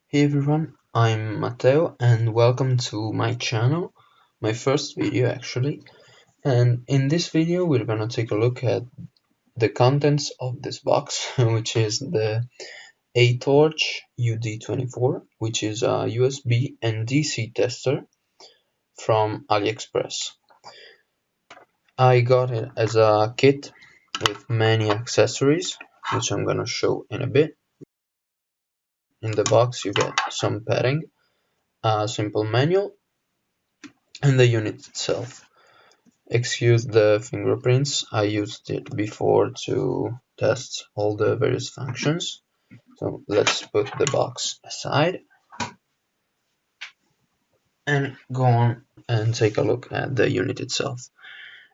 Hey everyone, I'm Matteo and welcome to my channel, my first video actually. And in this video we're gonna take a look at the contents of this box, which is the Atorch UD24, which is a USB and DC tester from AliExpress. I got it as a kit with many accessories, which I'm gonna show in a bit. In the box you get some padding, a simple manual, and the unit itself. Excuse the fingerprints, I used it before to test all the various functions. So let's put the box aside and go on and take a look at the unit itself.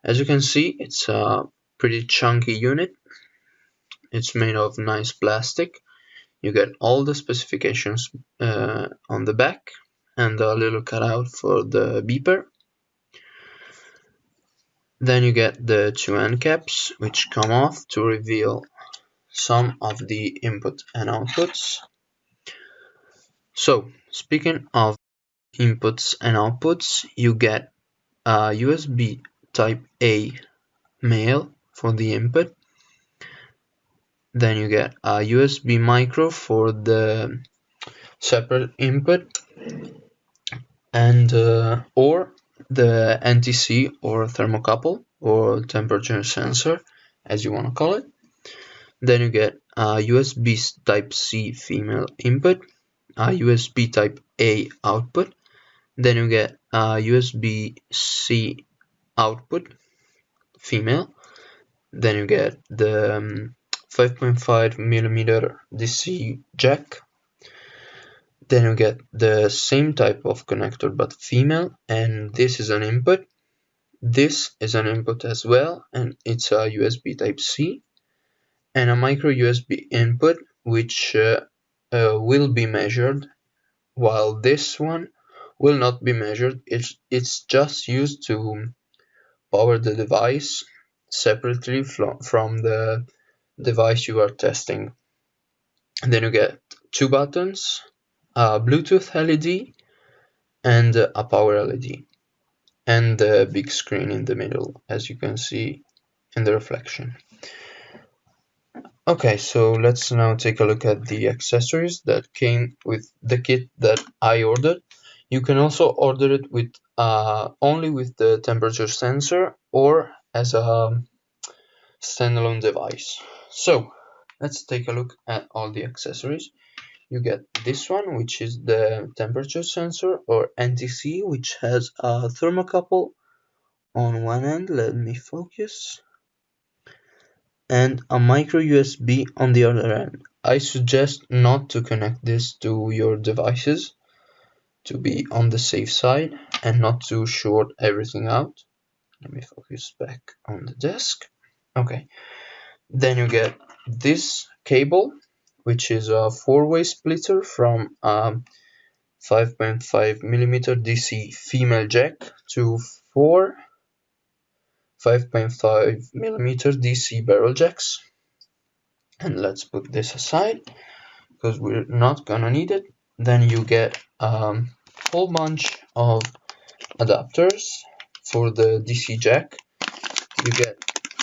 As you can see, it's a pretty chunky unit. It's made of nice plastic. You get all the specifications on the back and a little cutout for the beeper. Then you get the two end caps, which come off to reveal some of the input and outputs. So, speaking of inputs and outputs, you get a USB type A male for the input. Then you get a USB micro for the separate input, and or the NTC or thermocouple or temperature sensor, as you want to call it. Then you get a USB type C female input, a USB type A output. Then you get a USB-C output female. Then you get the 5.5mm DC jack. Then you get the same type of connector but female, and this is an input. This is an input as well, and it's a USB type C, and a micro USB input, which will be measured, while this one will not be measured. It's just used to power the device separately from the device you are testing. And then you get two buttons, a Bluetooth LED and a power LED, and the big screen in the middle, as you can see in the reflection. Okay, so let's now take a look at the accessories that came with the kit that I ordered. You can also order it with only with the temperature sensor or as a standalone device. So let's take a look at all the accessories. You get this one, which is the temperature sensor or NTC, which has a thermocouple on one end. Let me focus. And a micro USB on the other end. I suggest not to connect this to your devices to be on the safe side and not to short everything out. Let me focus back on the desk. Okay, then you get this cable, which is a four-way splitter from 5.5mm DC female jack to four 5.5mm DC barrel jacks. And let's put this aside because we're not gonna need it. Then you get a whole bunch of adapters for the DC jack. You get,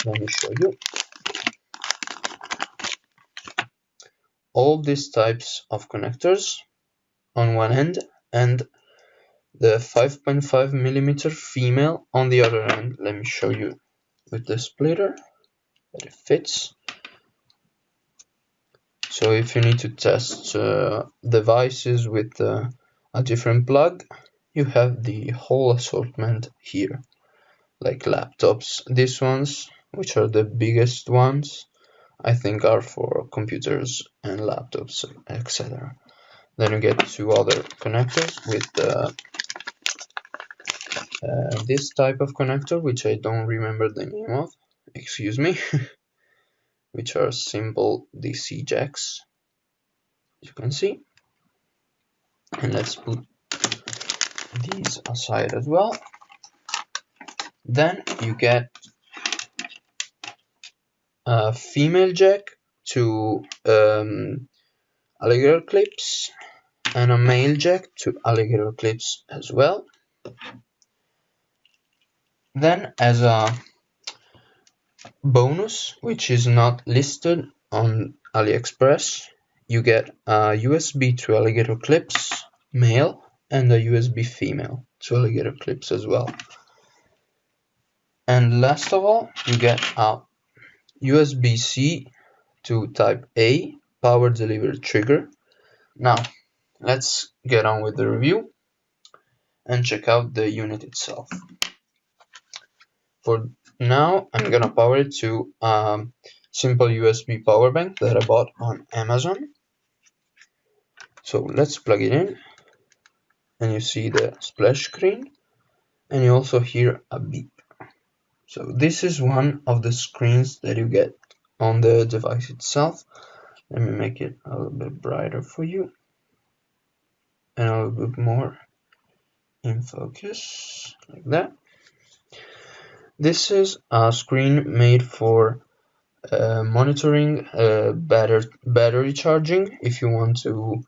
let me show you, all these types of connectors on one end and the 5.5mm female on the other end. Let me show you with the splitter that it fits. So if you need to test devices with a different plug, you have the whole assortment here, like laptops. These ones, which are the biggest ones, I think are for computers and laptops, etc. Then you get two other connectors with this type of connector, which I don't remember the name of, excuse me, which are simple DC jacks, as you can see. And let's put these aside as well. Then you get a female jack, two alligator clips, and a male jack to alligator clips as well. Then, as a bonus, which is not listed on AliExpress, you get a USB to alligator clips male and a USB female to alligator clips as well. And last of all, you get a USB-C to Type A power delivery trigger. Now, let's get on with the review and check out the unit itself. For now, I'm gonna power it to a simple USB power bank that I bought on Amazon. So let's plug it in, and you see the splash screen, and you also hear a beep. So this is one of the screens that you get on the device itself. Let me make it a little bit brighter for you and a little bit more in focus, like that. This is a screen made for monitoring battery charging. If you want to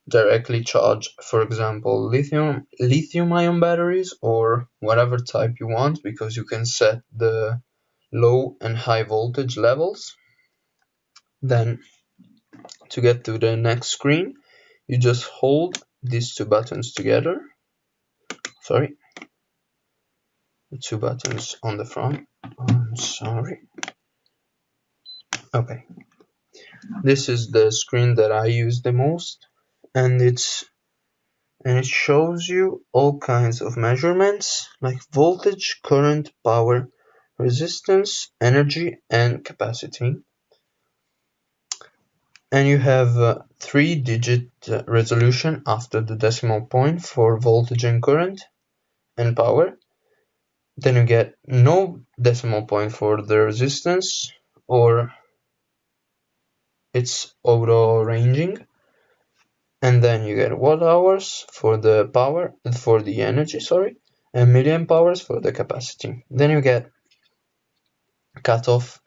directly charge, for example, lithium-ion batteries or whatever type you want, because you can set the low and high voltage levels. Then to get to the next screen, you just hold these two buttons together. Sorry, the two buttons on the front. I'm sorry. Okay, this is the screen that I use the most, and it shows you all kinds of measurements like voltage, current, power, resistance, energy, and capacity. And you have 3-digit resolution after the decimal point for voltage and current and power. Then you get no decimal point for the resistance, or it's auto ranging. And then you get watt hours for the power, for the energy, sorry, and milliamp hours for the capacity. Then you get cutoff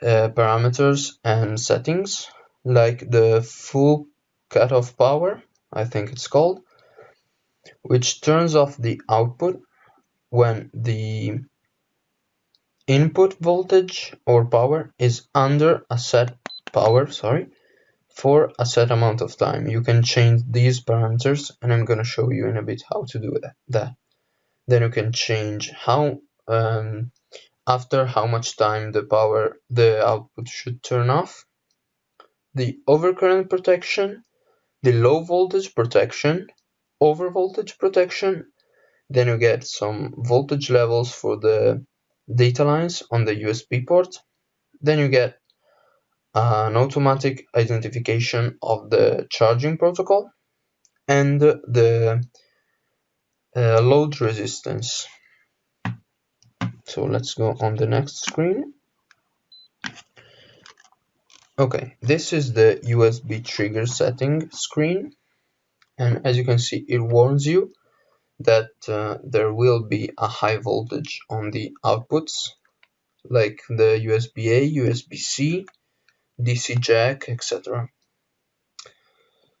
parameters and settings, like the full cutoff power, I think it's called, which turns off the output when the input voltage or power is under a set power, for a set amount of time. You can change these parameters, and I'm going to show you in a bit how to do that. Then you can change how after how much time the output should turn off, the overcurrent protection, the low voltage protection, over voltage protection. Then you get some voltage levels for the data lines on the USB port. Then you get an automatic identification of the charging protocol and the load resistance. So let's go on the next screen. Okay, this is the USB trigger setting screen, and as you can see, it warns you that there will be a high voltage on the outputs, like the USB-A, USB-C, DC jack, etc.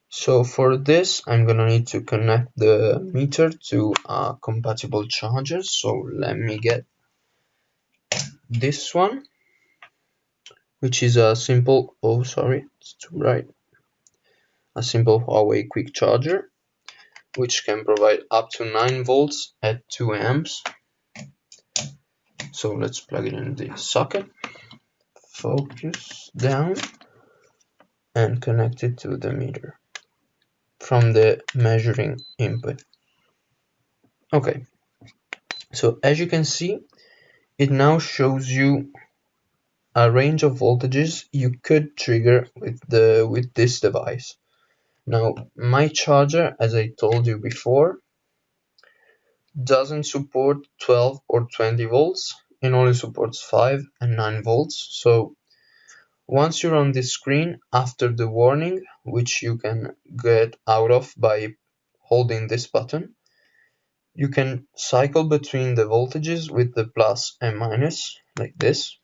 So for this, I'm gonna need to connect the meter to a compatible charger. So let me get this one, which is a simple, oh sorry, it's too bright, a simple Huawei quick charger, which can provide up to 9 volts at 2 amps. So let's plug it in the socket, focus down, and connect it to the meter from the measuring input. Okay, so as you can see, it now shows you a range of voltages you could trigger with this device. Now, my charger, as I told you before, doesn't support 12 or 20 volts. It only supports 5 and 9 volts. So once you're on this screen, after the warning, which you can get out of by holding this button, you can cycle between the voltages with the plus and minus, like this.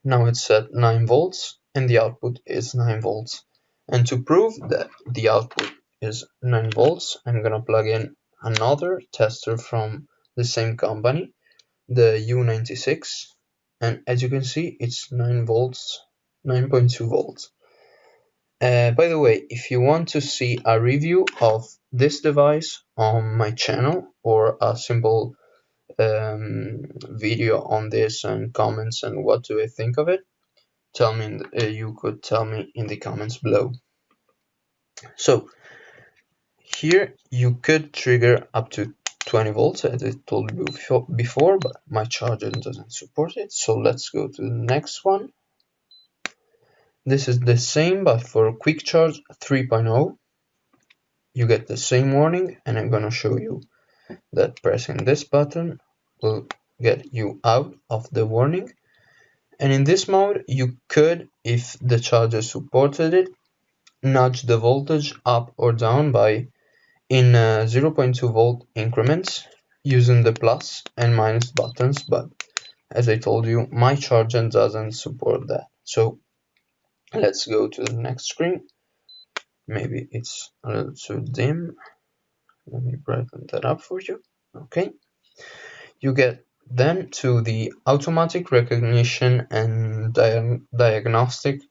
Now it's at 9 volts and the output is 9 volts. And to prove that the output is 9 volts. I'm gonna plug in another tester from the same company, the U96, and as you can see it's 9 volts, 9.2 volts. By the way, if you want to see a review of this device on my channel, or a simple video on this and comments and what do I think of it, tell me you could tell me in the comments below. So here you could trigger up to 20 volts as I told you before, but my charger doesn't support it. So let's go to the next one. This is the same, but for quick charge 3.0 you get the same warning, and I'm gonna show you that pressing this button will get you out of the warning. And in this mode you could, if the charger supported it, nudge the voltage up or down by in 0.2 volt increments using the plus and minus buttons, but as I told you, my charger doesn't support that. So let's go to the next screen. Maybe it's a little too dim. Let me brighten that up for you. Okay. You get then to the automatic recognition and diagnostic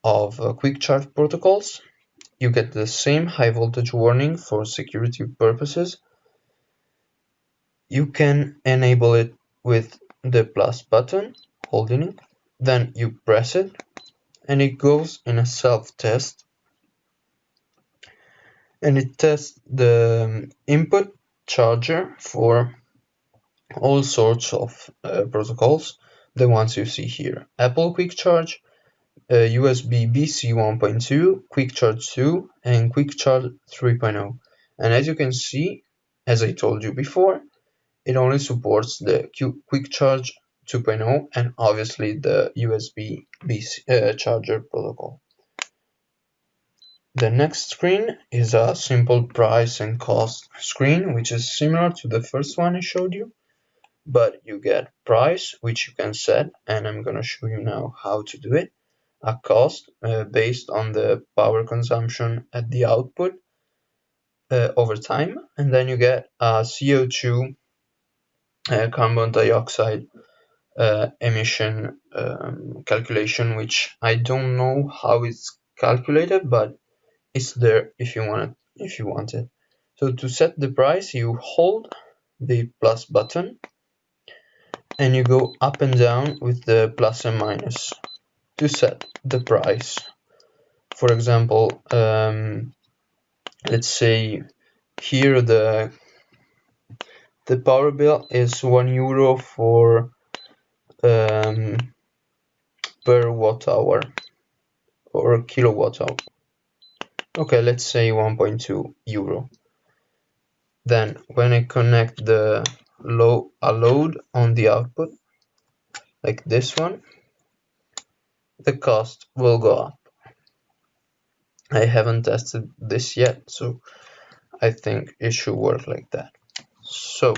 of quick charge protocols. You get the same high voltage warning for security purposes. You can enable it with the plus button, holding it, then you press it and it goes in a self-test, and it tests the input charger for all sorts of protocols, the ones you see here: Apple Quick Charge, USB BC 1.2, Quick Charge 2, and Quick Charge 3.0. And as you can see, as I told you before, it only supports the Quick Charge 2.0 and obviously the USB BC charger protocol. The next screen is a simple price and cost screen, which is similar to the first one I showed you, but you get price, which you can set, and I'm gonna show you now how to do it. A cost based on the power consumption at the output over time, and then you get a CO2 carbon dioxide emission calculation, which I don't know how it's calculated, but it's there if you want it. So to set the price, you hold the plus button and you go up and down with the plus and minus to set the price. For example, let's say here the power bill is €1 for per watt hour or kilowatt hour. Okay, let's say €1.2. Then when I connect a load on the output, like this one, the cost will go up. I haven't tested this yet, so I think it should work like that. So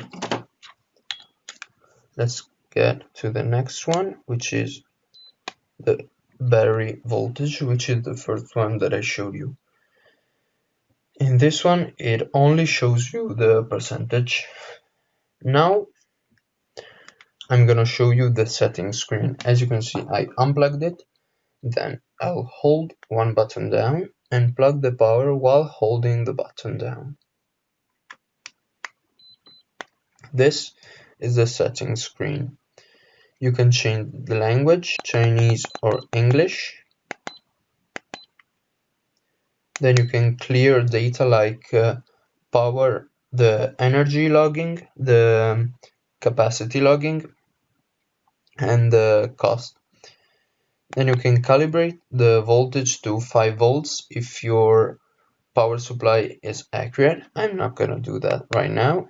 let's get to the next one, which is the battery voltage, which is the first one that I showed you. In this one, it only shows you the percentage. Now I'm gonna show you the settings screen. As you can see, I unplugged it, then I'll hold one button down and plug the power while holding the button down. This is the settings screen. You can change the language, Chinese or English. Then you can clear data like power, the energy logging, the capacity logging, and the cost. Then you can calibrate the voltage to 5 volts if your power supply is accurate. I'm not gonna do that right now.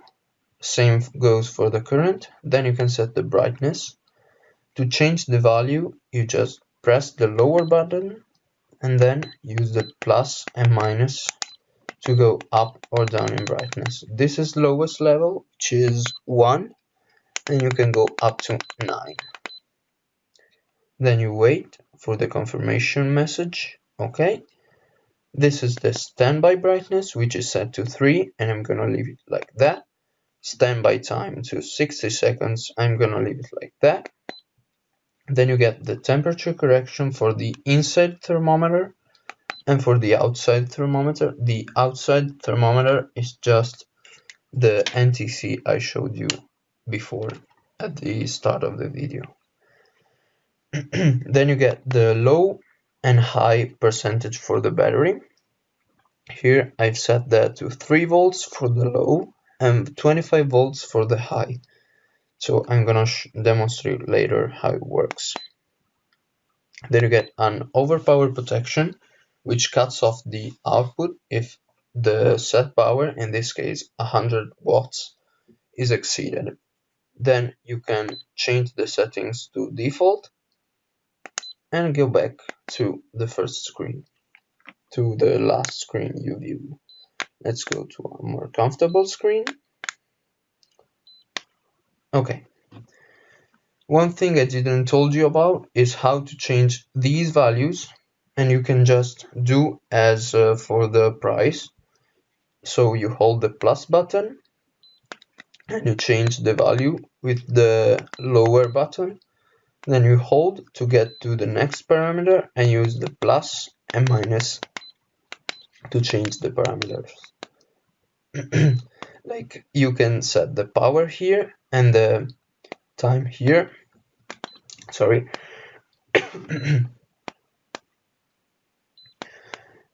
Same goes for the current. Then you can set the brightness. To change the value, you just press the lower button and then use the plus and minus to go up or down in brightness. This is lowest level, which is 1, and you can go up to 9. Then you wait for the confirmation message, okay? This is the standby brightness, which is set to 3, and I'm gonna leave it like that. Standby time to 60 seconds, I'm gonna leave it like that. Then you get the temperature correction for the inside thermometer and for the outside thermometer. The outside thermometer is just the NTC I showed you before at the start of the video. Then you get the low and high percentage for the battery. Here I've set that to 3 volts for the low and 25 volts for the high. So I'm gonna demonstrate later how it works. Then you get an overpower protection, which cuts off the output if the set power, in this case 100 watts, is exceeded. Then you can change the settings to default and go back to the first screen, to the last screen you viewed. Let's go to a more comfortable screen. Okay. One thing I didn't told you about is how to change these values, and you can just do as for the price. So you hold the plus button and you change the value with the lower button. Then you hold to get to the next parameter and use the plus and minus to change the parameters. Like you can set the power here and the time here. Sorry.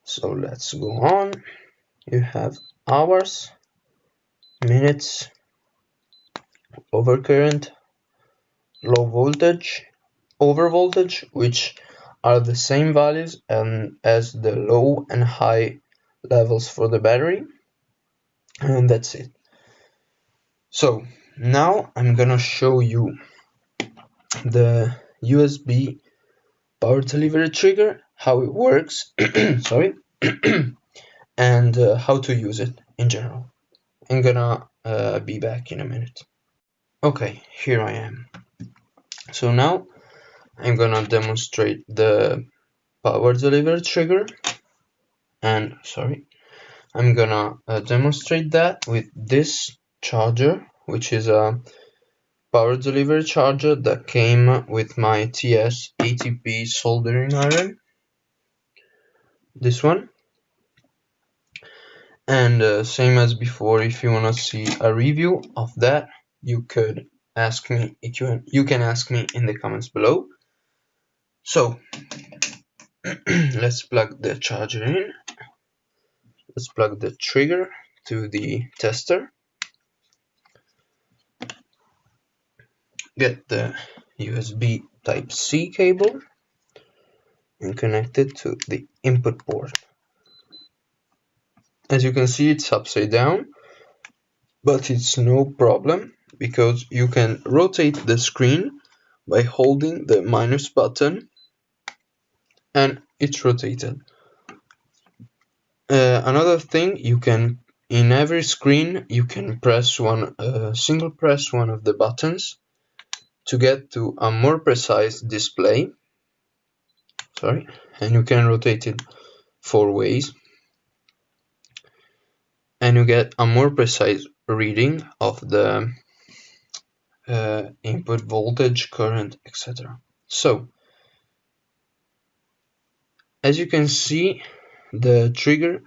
So let's go on. You have hours, minutes, overcurrent, low voltage, over voltage, which are the same values as the low and high levels for the battery, and that's it. So now I'm gonna show you the USB power delivery trigger, how it works, sorry, and how to use it in general. I'm gonna be back in a minute. Okay, here I am. So now I'm gonna demonstrate the power delivery trigger, and I'm gonna demonstrate that with this charger, which is a power delivery charger that came with my TS80P soldering iron, this one. And same as before, if you wanna see a review of that, you could ask me. You can ask me in the comments below. So let's plug the charger in. Let's plug the trigger to the tester. Get the USB Type-C cable and connect it to the input port. As you can see, it's upside down, but it's no problem because you can rotate the screen by holding the minus button and it's rotated. Another thing, you can, in every screen, you can press single press one of the buttons to get to a more precise display. And you can rotate it 4 ways, and you get a more precise reading of the input voltage, current, etc. So as you can see, the trigger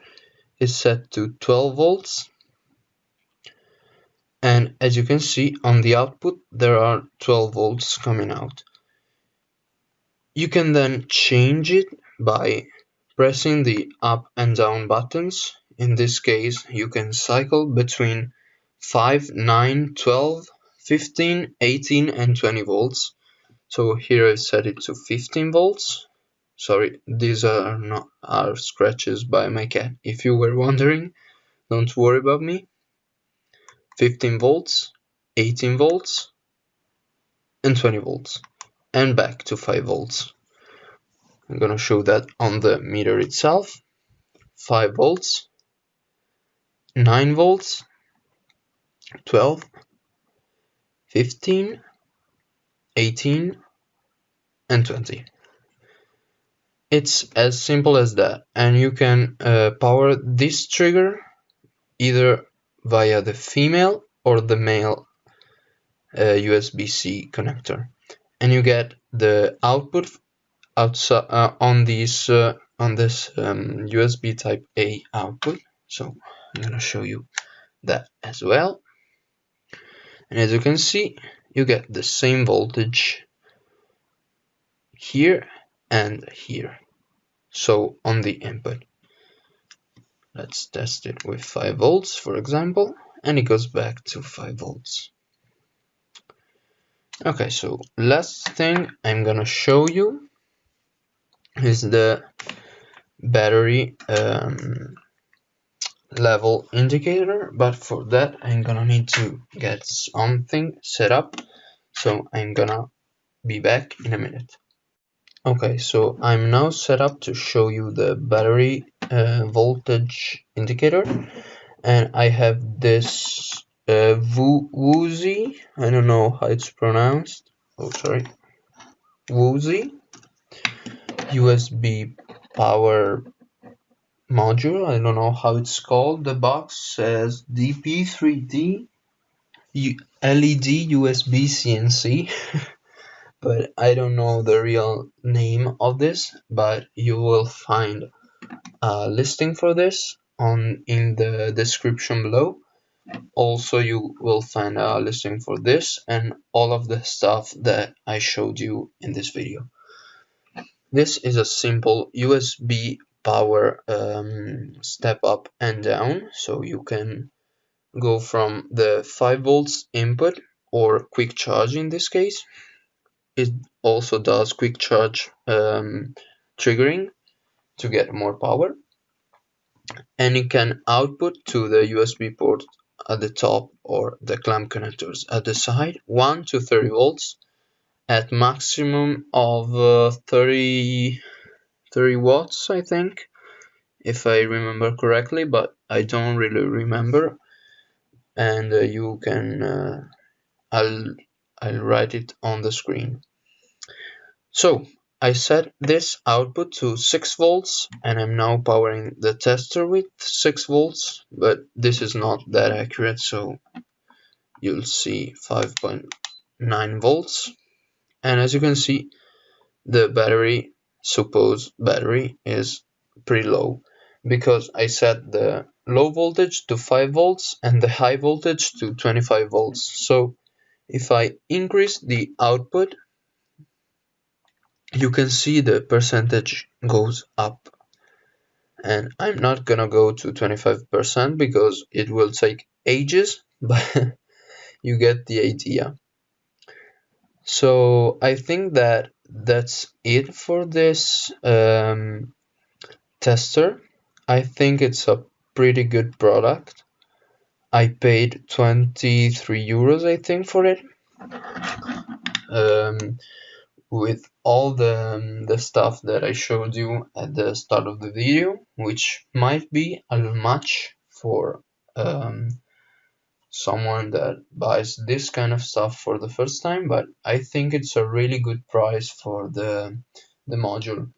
is set to 12 volts, and as you can see on the output there are 12 volts coming out. You can then change it by pressing the up and down buttons. In this case, you can cycle between 5, 9, 12, 15, 18 and 20 volts. So here I set it to 15 volts. Sorry, these are scratches by my cat. If you were wondering, don't worry about me. 15 volts, 18 volts and 20 volts, and back to 5 volts. I'm gonna show that on the meter itself. 5 volts, 9 volts, 12, 15, 18 and 20. It's as simple as that, and you can power this trigger either via the female or the male USB-C connector, and you get the output outside on this USB Type A output. So I'm gonna show you that as well, and as you can see, you get the same voltage here and here. So on the input, let's test it with 5 volts, for example, and it goes back to 5 volts. Okay, so last thing I'm gonna show you is the battery level indicator, but for that I'm gonna need to get something set up, so I'm gonna be back in a minute. Okay, so I'm now set up to show you the battery voltage indicator, and I have this Woozy, I don't know how it's pronounced, oh sorry, Woozy USB power module, I don't know how it's called. The box says DP3D LED USB CNC but I don't know the real name of this, but you will find a listing for this in the description below. Also, you will find a listing for this and all of the stuff that I showed you in this video. This is a simple USB power step up and down, so you can go from the 5 volts input or quick charge in this case. It also does quick charge triggering to get more power, and it can output to the USB port at the top or the clamp connectors at the side 1 to 30 volts at maximum of 30 watts, I think, if I remember correctly, but I don't really remember. And you can I'll write it on the screen. So I set this output to 6 volts and I'm now powering the tester with 6 volts, but this is not that accurate, so you'll see 5.9 volts. And as you can see, the supposed battery is pretty low because I set the low voltage to 5 volts and the high voltage to 25 volts. So if I increase the output, you can see the percentage goes up, and I'm not gonna go to 25% because it will take ages, but you get the idea. So I think that's it for this tester. I think it's a pretty good product. I paid 23 euros, I think, for it. With all the stuff that I showed you at the start of the video, which might be a little much for someone that buys this kind of stuff for the first time, but I think it's a really good price for the module.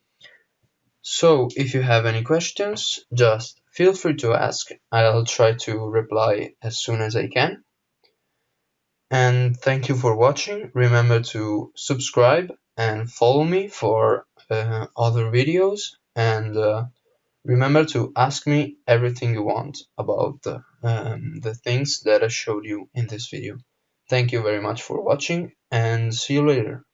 So if you have any questions, just feel free to ask. I'll try to reply as soon as I can. And thank you for watching. Remember to subscribe and follow me for other videos, and remember to ask me everything you want about the things that I showed you in this video. Thank you very much for watching, and see you later.